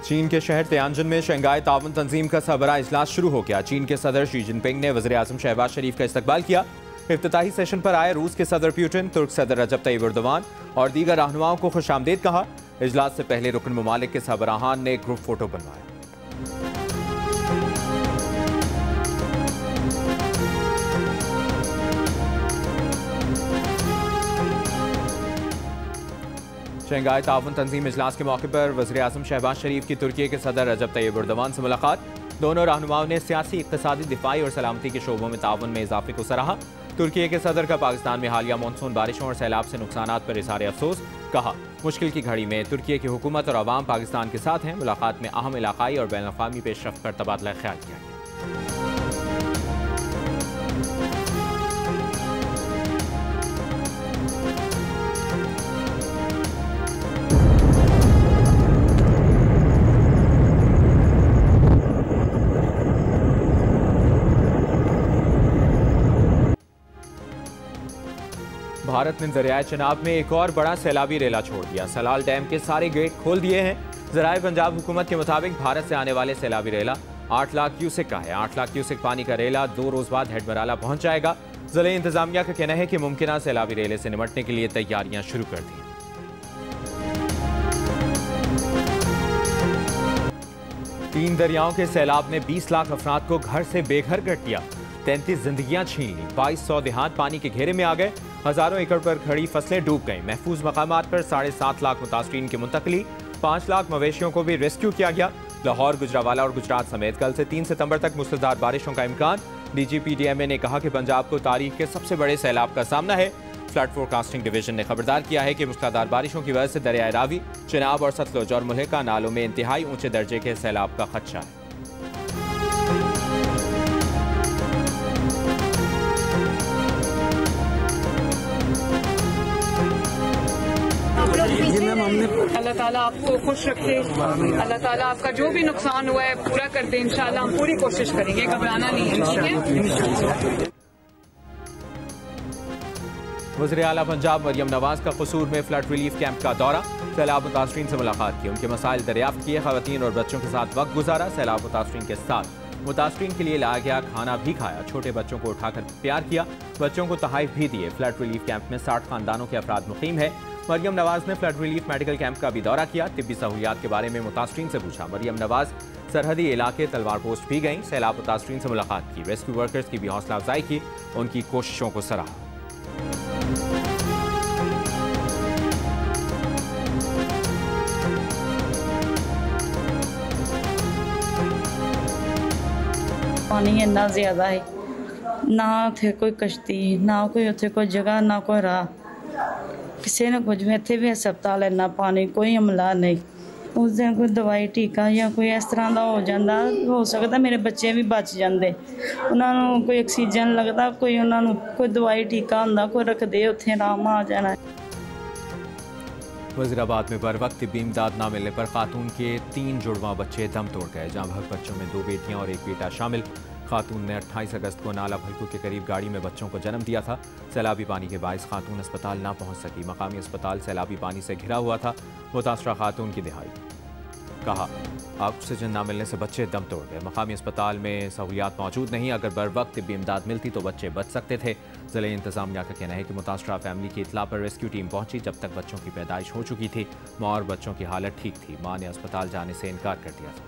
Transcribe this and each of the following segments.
चीन के शहर तियानजिन में शंघाई ताउन तंजीम का सरबराह इजलास शुरू हो गया। चीन के सदर शी जिनपिंग ने वज़ीर आज़म शहबाज शरीफ का इस्तकबाल किया। इफ्तिताही सेशन पर आए रूस के सदर पुतिन, तुर्क सदर रजब तय्यिप एर्दोगान और दीगर रहनुमाओं को खुशामदीद कहा। इजलास से पहले रुकन ममालिक के सरबराहान ने ग्रुप फोटो बनवाया। शंघाई ताउन तंजीम इजलास के मौके पर वज़ीर आज़म शहबाज शरीफ की तुर्की के सदर रजब तय्यिप एर्दोगान से मुलाकात। दोनों रहनुमाओं ने सियासी, इक़्तिसादी, दिफाई और सलामती के शोबों में ताउन में इजाफे को सराहा। तुर्की के सदर का पाकिस्तान में हालिया मानसून बारिशों और सैलाब से नुकसानात पर इज़हार अफसोस। कहा, मुश्किल की घड़ी में तुर्की की हुकूमत और अवाम पाकिस्तान के साथ हैं। मुलाकात में अहम इलाकाई और बैनुल-अक़वामी पेशरफ्त पर तबादला ख्याल किया गया। भारत ने दरियाए चिनाब में एक और बड़ा सैलाबी रेला छोड़ दिया। सलाल डैम के सारे गेट खोल दिए हैं। ज़राए पंजाब हुकूमत के मुताबिक भारत से आने वाले सैलाबी रेला 8 लाख क्यूसेक का है। 8 लाख क्यूसेक पानी का रेला 2 रोज बाद हेडमराला पहुंच जाएगा। ज़िला इंतजामिया का कहना है कि मुमकिन सैलाबी रेले से निमटने के लिए तैयारियां शुरू कर दी। तीन दरियाओं के सैलाब ने 20 लाख अफराद को घर से बेघर कर दिया। 33 जिंदगियां छीन ली। 2200 देहात पानी के घेरे में आ गए। हजारों एकड़ पर खड़ी फसलें डूब गईं। महफूज मकामात पर 7.5 लाख मुतासरीन की मुंतकली। 5 लाख मवेशियों को भी रेस्क्यू किया गया। लाहौर, गुजरावाला और गुजरात समेत कल से 3 सितंबर तक मूसलाधार बारिशों का इम्कान। DGPDMA ने कहा कि पंजाब को तारीख के सबसे बड़े सैलाब का सामना है। फ्लड फोरकास्टिंग डिवीजन ने खबरदार किया है कि मूसलाधार बारिशों की वजह से दरियाए रावी, चिनाब और सतलुज और मुल्हिका नालों में इंतहाई ऊंचे दर्जे के सैलाब का खदशा है। अल्लाह ताला आपको खुश रखे। अल्लाह ताला आपका जो भी नुकसान हुआ है पूरा कर दे। इंशाल्लाह हम पूरी कोशिश करेंगे, घबराना नहीं है, ठीक है। वज़ीर आला पंजाब मरियम नवाज का कसूर में फ्लड रिलीफ कैंप का दौरा। सैलाब मुतासरीन से मुलाकात की, उनके मसाइल दरियाफ्त किए। खवातीन और बच्चों के साथ वक्त गुजारा। सैलाब मुतासरीन के साथ मुतासरीन के लिए लाया गया खाना भी खाया। छोटे बच्चों को उठाकर प्यार किया। बच्चों को तहाइफ भी दिए। फ्लड रिलीफ कैंप में 60 खानदानों के अफराद मुकीम है। मरियम नवाज ने फ्लड रिलीफ मेडिकल कैंप का भी दौरा किया। तिब्बी सहूलियात के बारे में मुतासरीन से पूछा। मरियम नवाज सरहदी इलाके तलवार पोस्ट भी गईं। सैलाब मुतासरीन से मुलाकात की। रेस्क्यू वर्कर्स की भी हौसला अफजाई की। उनकी कोशिशों को सराहा। पानी इन्ना ज़्यादा है, ना उत्थे कोई कश्ती, ना कोई उत्थे कोई जगह, ना कोई राह, किसी ने कुछ भी। इत्थे भी हस्पताल इन्ना पानी, कोई अमला नहीं। उस दिन कोई दवाई टीका या कोई इस तरह का हो जाता, हो सकता मेरे बच्चे भी बच जाते। उन्होंने कोई ऑक्सीजन लगता, कोई उन्होंने कोई दवाई टीका होंदा, कोई रखदे, उत्थे आराम आ जाना। वज़ीराबाद में बर वक्त तिब्बी इमदाद न मिलने पर खातून के 3 जुड़वा बच्चे दम तोड़ गए। जहाँ भग बच्चों में 2 बेटियां और 1 बेटा शामिल। खातून ने 28 अगस्त को नाला भलकू के करीब गाड़ी में बच्चों को जन्म दिया था। सैलाबी पानी के बायस खातून अस्पताल ना पहुंच सकी। मकामी अस्पताल सैलाबी पानी से घिरा हुआ था। मुतासरा खातून की दिहाई। कहा, ऑक्सीजन ना मिलने से बच्चे दम तोड़ गए। मकामी अस्पताल में सहूलियात मौजूद नहीं। अगर बर वक्त तिब्बी इमदाद मिलती तो बच्चे बच सकते थे। ज़िले इंतजामिया का कहना है कि मुतासरा फैमिली की इतला पर रेस्क्यू टीम पहुंची। जब तक बच्चों की पैदाइश हो चुकी थी, माँ और बच्चों की हालत ठीक थी। माँ ने अस्पताल जाने से इनकार कर दिया था।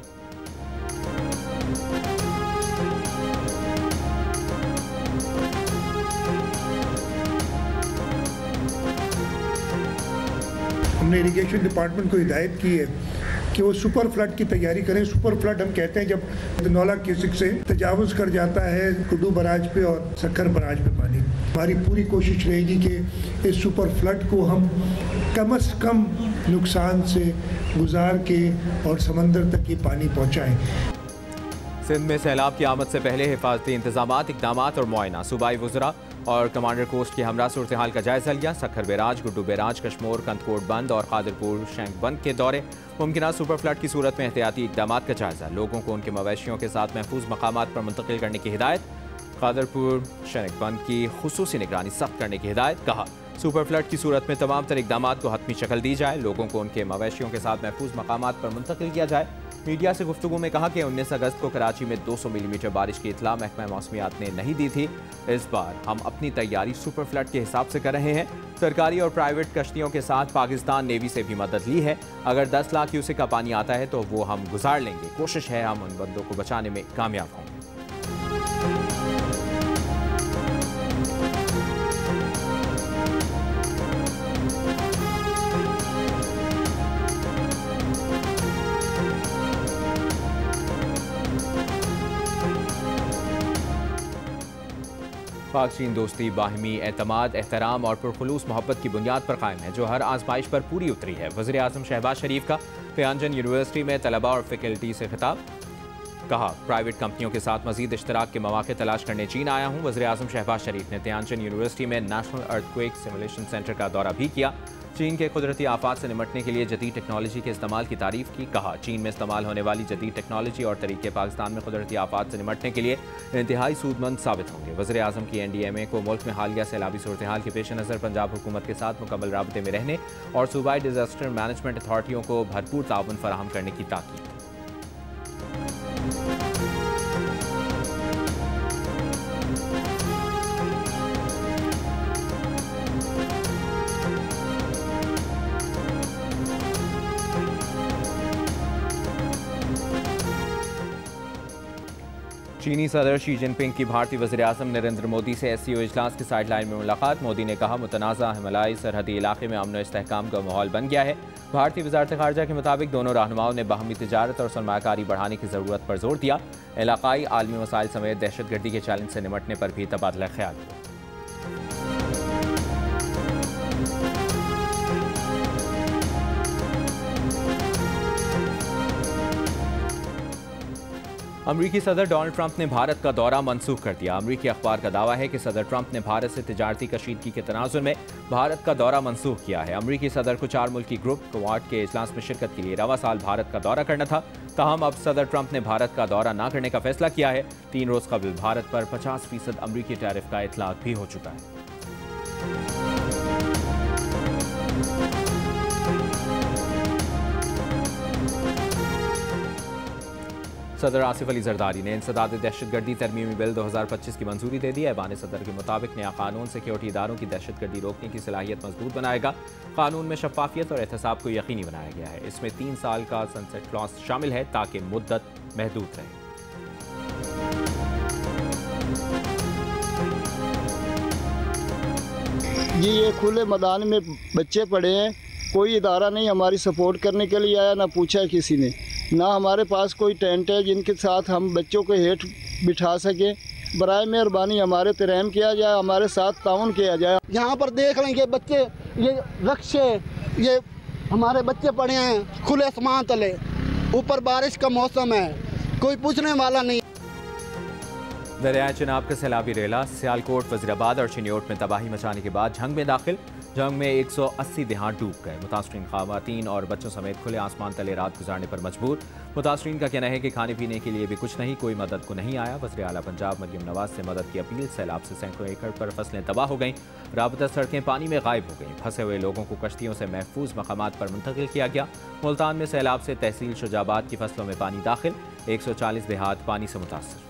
हमने इरिगेशन डिपार्टमेंट को हिदायत की है कि वो सुपर फ्लड की तैयारी करें। सुपर फ्लड हम कहते हैं जब 9 लाख क्यूसेक से तजावुज़ कर जाता है कुड्डू बराज पे और सक्कर बराज पे पानी। हमारी पूरी कोशिश रहेगी कि इस सुपर फ्लड को हम कम से कम नुकसान से गुजार के और समंदर तक ये पानी पहुँचाएँ। सिंध में सैलाब की आमद से पहले हिफाजती इंतजामात, इकदामात और मुआयना। सूबाई वज़रा और कमांडर पोस्ट के हमरा सूरत हाल का जायजा लिया। सक्खर बैराज, गुड्डू बैराज, कश्मोर, कंदकोट बंद और कादिरपुर शैंक बंद के दौरे। मुमकिन सुपर फ्लड की सूरत में एहतियाती इकदामात का जायजा। लोगों को उनके मवेशियों के साथ महफूज मकामात पर मुंतकिल करने की हिदायत। कादिरपुर शैंक बंद की खुसूसी निगरानी सख्त करने की हिदायत। कहा, सुपर फ्लड की सूरत में तमाम तर इकदामात को हतमी शक्ल दी जाए। लोगों को उनके मवेशियों के साथ महफूज मकामात पर मुंतकिल किया जाए। मीडिया से गुफ्तगू में कहा कि 19 अगस्त को कराची में 200 मिलीमीटर बारिश की इतला महकमा मौसमियात ने नहीं दी थी। इस बार हम अपनी तैयारी सुपर फ्लड के हिसाब से कर रहे हैं। सरकारी और प्राइवेट कश्तियों के साथ पाकिस्तान नेवी से भी मदद ली है। अगर 10 लाख क्यूसेक का पानी आता है तो वो हम गुजार लेंगे। कोशिश है हम उन बंदों को बचाने में कामयाब होंगे। पाक चीन दोस्ती बाहिमी एतमाद, एहतराम और पुरखुलूस मोहब्बत की बुनियाद पर कायम है, जो हर आजमाइश पर पूरी उतरी है। वज़ीर आज़म शहबाज शरीफ का तियानजन यूनिवर्सिटी में तलबा और फैकल्टी से खिताब। कहा, प्राइवेट कंपनियों के साथ मजीद इश्तराक के मौके तलाश करने चीन आया हूँ। वज़ीर आज़म शहबाज शरीफ ने तियानजन यूनिवर्सिटी में नेशनल अर्थक्वेक सिमुलेशन सेंटर का दौरा भी किया। चीन के कुदरती आफात से निपटने के लिए जदीद टेक्नोलॉजी के इस्तेमाल की तारीफ की। कहा, चीन में इस्तेमाल होने वाली जदीद टेक्नोलॉजी और तरीके पाकिस्तान में कुदरती आफात से निपटने के लिए इंतहाई सूदमंद साबित होंगे। वज़ीर आज़म की NDMA को मुल्क में हालिया सैलाबी सूरत हाल के पेश नज़र पंजाब हुकूमत के साथ मुकम्मल राबते में रहने और सूबाई डिजास्टर मैनेजमेंट अथॉरिटियों को भरपूर ताउन फराहम करने की ताकीद। चीनी सदर शी जिनपिंग की भारतीय वज़ीर आज़म नरेंद्र मोदी से SCO इजलास के साइडलाइन में मुलाकात। मोदी ने कहा, मुतनाज़ा हिमालयी सरहदी इलाके में अमन और इस्तेहकाम का माहौल बन गया है। भारतीय वज़ारत ख़ारजा के मुताबिक दोनों रहनुमाओं ने बाहमी तिजारत और सरमायाकारी बढ़ाने की ज़रूरत पर जोर दिया। इलाकाई आलमी मसाइल समेत दहशतगर्दी के चैलेंज से निपटने पर भी तबादला ख्याल हुआ। अमरीकी सदर डोनाल्ड ट्रंप ने भारत का दौरा मनसूख कर दिया। अमरीकी अखबार का दावा है कि सदर ट्रंप ने भारत से तिजारती कशीदगी के तनाजुर में भारत का दौरा मनसूख किया है। अमरीकी सदर को 4 मुल्की ग्रुप क्वाड के इजलास में शिरकत के लिए रवा साल भारत का दौरा करना था। ताहम अब सदर ट्रंप ने भारत का दौरा न करने का फैसला किया है। 3 रोज कबल भारत पर 50% अमरीकी टैरिफ का इतलाक भी हो चुका है। सदर आसिफ अली जरदारी ने इंसदाद दहशतगर्दी तरमीमी बिल 2025 की मंजूरी दे दी। ऐवान सदर के मुताबिक नया कानून सिक्योरिटी इदारों की दहशतगर्दी रोकने की सलाहियत मजबूत बनाएगा। कानून में शफाफियत और एहतसाब को यकीनी बनाया गया है। इसमें 3 साल का सनसेट क्लॉज शामिल है ताकि मुद्दत महदूद रहे। ये खुले मैदान में बच्चे पड़े हैं, कोई इदारा नहीं हमारी सपोर्ट करने के लिए आया, ना पूछा है किसी ने, ना हमारे पास कोई टेंट है जिनके साथ हम बच्चों को हेठ बिठा सकें। बराए मेहरबानी हमारे पे रहम किया जाए, हमारे साथ ताउन किया जाए। यहाँ पर देख लेंगे बच्चे, ये रक्शे, ये हमारे बच्चे पड़े हैं खुले आसमान तले, ऊपर बारिश का मौसम है, कोई पूछने वाला नहीं। दरियाए चिनाब का सैलाबी रेला सियालकोट, वजीराबाद और चिन्योट में तबाही मचाने के बाद झंग में दाखिल। जंग में 180 देहात डूब गए। मुतासरीन ख़वातीन और बच्चों समेत खुले आसमान तले रात गुजारने पर मजबूर। मुतासरीन का कहना है कि खाने पीने के लिए भी कुछ नहीं, कोई मदद को नहीं आया। वज़ीर आला पंजाब मरियम नवाज से मदद की अपील। सैलाब से सैकड़ों एकड़ पर फसलें तबाह हो गईं। राबता सड़कें पानी में गायब हो गईं। फंसे हुए लोगों को कश्तियों से महफूज मकामात पर मुंतकिल किया गया। मुल्तान में सैलाब से तहसील शुजाबाद की फसलों में पानी दाखिल। 140 देहात पानी से मुतासर।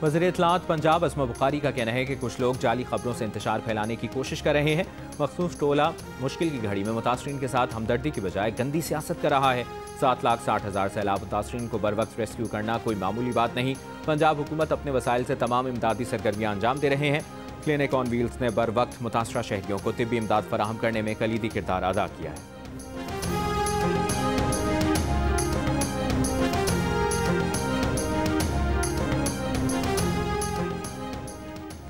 वज़ीर इत्तलात पंजाब असमा बुखारी का कहना है कि कुछ लोग जाली खबरों से इंतशार फैलाने की कोशिश कर रहे हैं। मखसूस टोला मुश्किल की घड़ी में मुतासरीन के साथ हमदर्दी की बजाय गंदी सियासत कर रहा है। 7,60,000 सैलाब मुतासरीन को बर वक्त रेस्क्यू करना कोई मामूली बात नहीं। पंजाब हुकूमत अपने वसाइल से तमाम इमदादी सरगर्मियाँ अंजाम दे रहे हैं। क्लिनिक ऑन व्हील्स ने बर वक्त मुतासरा शहरियों को तिब्बी इमदाद फराहम करने में कलीदी किरदार अदा किया है।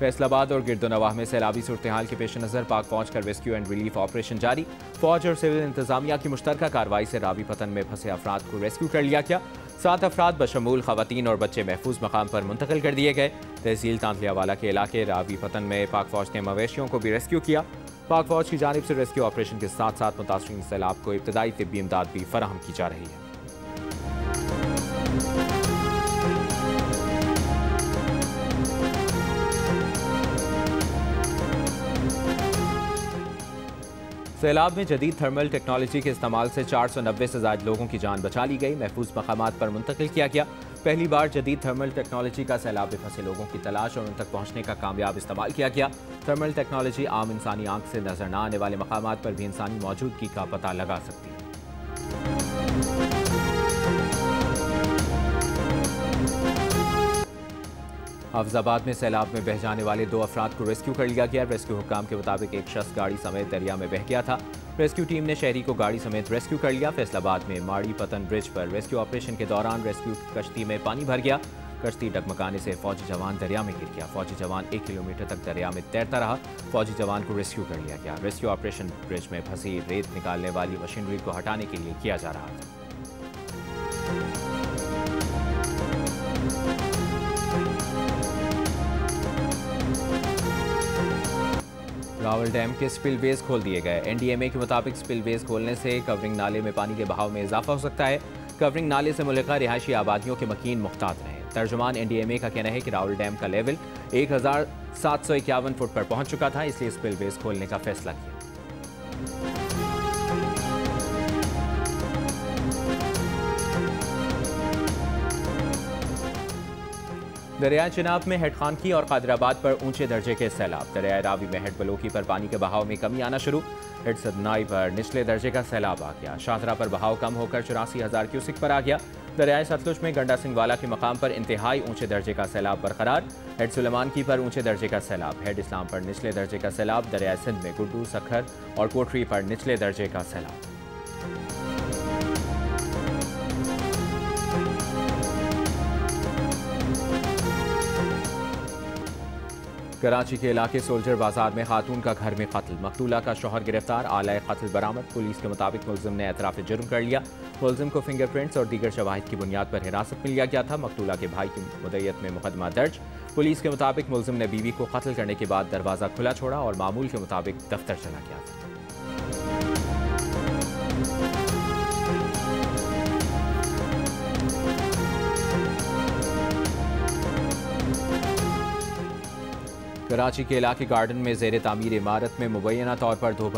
फैसलाबाद और गिरदोनवाह में सैलाबी सूरत हाल के पेश नज़र पाक फौज का रेस्क्यू एंड रिलीफ ऑपरेशन जारी। फौज और सिविल इंतजामिया की मुश्तरका कार्रवाई से रावी पतन में फंसे अफराद को रेस्क्यू कर लिया गया। 7 अफराद बशमूल खवातीन और बच्चे महफूज मकाम पर मुंतकिल कर दिए गए। तहसील तांतलियावाला के इलाके रावी पतन में पाक फौज ने मवेशियों को भी रेस्क्यू किया। पाक फौज की जानिब से रेस्क्यू ऑपरेशन के साथ साथ मुतासरीन सैलाब को इब्तदाई तिब्बी इमदाद भी फराहम की जा रही है। सैलाब में जदीद थर्मल टेक्नोलॉजी के इस्तेमाल से 490 से ज़ायद लोगों की जान बचा ली गई, महफूज मकामात पर मुंतकिल किया गया। पहली बार जदीद थर्मल टेक्नोलॉजी का सैलाब में फंसे लोगों की तलाश और उन तक पहुंचने का कामयाब इस्तेमाल किया गया। थर्मल टेक्नोलॉजी आम इंसानी आंख से नजर न आने वाले मकामात पर भी इंसानी मौजूदगी का पता लगा सकती है। हाफिजाबाद में सैलाब में बह जाने वाले 2 अफराद को रेस्क्यू कर लिया गया। रेस्क्यू हुक्काम के मुताबिक एक शख्स गाड़ी समेत दरिया में बह गया था। रेस्क्यू टीम ने शहरी को गाड़ी समेत रेस्क्यू कर लिया। फैसलाबाद में माड़ी पतन ब्रिज पर रेस्क्यू ऑपरेशन के दौरान रेस्क्यू कश्ती में पानी भर गया। कश्ती डगमगाने से फौजी जवान दरिया में गिर गया। फौजी जवान 1 किलोमीटर तक दरिया में तैरता रहा। फौजी जवान को रेस्क्यू कर लिया गया। रेस्क्यू ऑपरेशन ब्रिज में फंसी रेत निकालने वाली मशीनरी को हटाने के लिए किया जा रहा था। रावल डैम के स्पिलवेज खोल दिए गए। एनडीएमए के मुताबिक स्पिलवेज खोलने से कवरिंग नाले में पानी के बहाव में इजाफा हो सकता है। कवरिंग नाले से मुल्का रिहायशी आबादियों के मकीन मुख्तात रहे। तर्जुमान एनडीएमए का कहना है कि रावल डैम का लेवल 1751 फुट पर पहुंच चुका था, इसलिए स्पिलवेज खोलने का फैसला किया। दरियाए चिनाब में हेड खानकी और कादराबाद पर ऊंचे दर्जे के सैलाब। दरियाए रावी में हेड बलोकी पर पानी के बहाव में कमी आना शुरू। हेड सदनाई पर निचले दर्जे का सैलाब आ गया। शाहदरा पर बहाव कम होकर 84,000 क्यूसिक पर आ गया। दरियाए सतलुज में गंडा सिंह वाला के मकाम पर इंतहाई ऊंचे दर्जे का सैलाब बरकरार। हेड सुलेमान की पर ऊंचे दर्जे का सैलाब। हेड इस्लाम पर निचले दर्जे का सैलाब। दरियाए सिंध में गुड्डू, सखर और कोटरी पर निचले दर्जे का सैलाब। कराची के इलाके सोल्जर बाजार में खातून का घर में कत्ल। मकतूला का शौहर गिरफ्तार। आला कत्ल बरामद। पुलिस के मुताबिक मुलजिम ने एतराफ जुर्म कर लिया। मुलजिम को फिंगरप्रिंट्स और दीगर शवाहिद की बुनियाद पर हिरासत में लिया गया था। मकतूला के भाई की मुद्दत में मुकदमा दर्ज। पुलिस के मुताबिक मुलजिम ने बीवी को कत्ल करने के बाद दरवाज़ा खुला छोड़ा और मामूल के मुताबिक दफ्तर चला गया था। कराची के इलाके गार्डन में ज़ेर तामीर इमारत में मुबैना तौर पर दो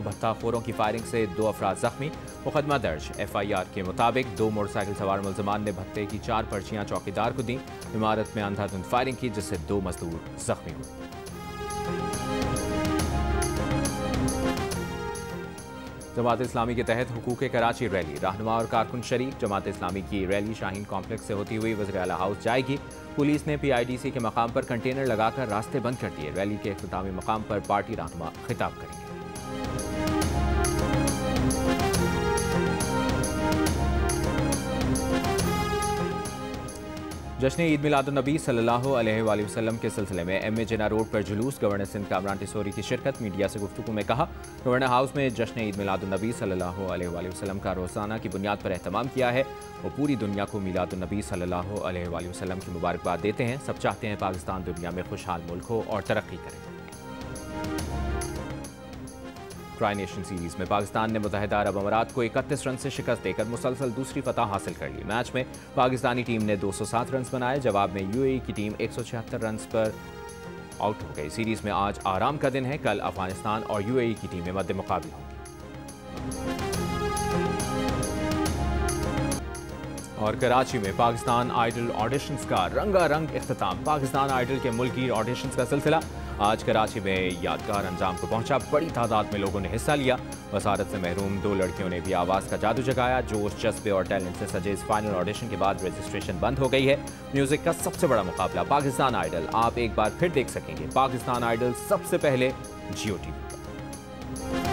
भत्ताखोरों की फायरिंग से 2 अफराद जख्मी। मुकदमा दर्ज। FIR के मुताबिक 2 मोटरसाइकिल सवार मुलजमान ने भत्ते की 4 पर्चियां चौकीदार को दी। इमारत में अंधाधुंध फायरिंग की जिससे 2 मजदूर जख्मी हुए। जमात इस्लामी के तहत हुकूक कराची रैली। रहनुमा और कारकुन शरीक। जमात इस्लामी की रैली शाहीन कॉम्प्लेक्स से होती हुई वज़ीर आला हाउस जाएगी। पुलिस ने PIDC के मकाम पर कंटेनर लगाकर रास्ते बंद कर दिए। रैली के इख्तितामी मकाम पर पार्टी रहनुमा खिताब करेंगे। जश्न ईद मिलादुन्नबी सल्लल्लाहु अलैहि वसल्लम के सिलसिले में MA जिन्ना रोड पर जुलूस। गवर्नर सिंध कामरान टिसोरी की शिरकत। मीडिया से गुफ्तगू में कहा, गवर्नर हाउस में जश्न ईद मिलादुन्नबी सल्लल्लाहु अलैहि वसल्लम का रोज़ाना की बुनियाद पर एहतमाम किया है। वो पूरी दुनिया को मिलादुन्नबी सल्लल्लाहु अलैहि वसल्लम की मुबारकबाद देते हैं। सब चाहते हैं पाकिस्तान दुनिया में खुशहाल मुल्क हो और तरक्की करे। ट्राई नेशन सीरीज में पाकिस्तान ने मुत्तहिदा अरब अमारात को 31 रन से शिकस्त देकर मुसलसल दूसरी फतह हासिल कर ली। मैच में पाकिस्तानी टीम ने 207 रन बनाए। जवाब में UAE की टीम 176 रन पर आउट हो गई। सीरीज में आज आराम का दिन है। कल अफगानिस्तान और UAE की टीमें मद्दे मुकाबला होंगी। और कराची में पाकिस्तान आइडल ऑडिशंस का रंगारंग इख्तिताम। पाकिस्तान आइडल के मुल्की ऑडिशंस का सिलसिला आज कराची में यादगार अंजाम को पहुंचा। बड़ी तादाद में लोगों ने हिस्सा लिया। वसारत से महरूम 2 लड़कियों ने भी आवाज़ का जादू जगाया। जोश, जज्बे और टैलेंट से सजे इस फाइनल ऑडिशन के बाद रजिस्ट्रेशन बंद हो गई है। म्यूजिक का सबसे बड़ा मुकाबला पाकिस्तान आइडल आप एक बार फिर देख सकेंगे। पाकिस्तान आइडल सबसे पहले Jio TV पर।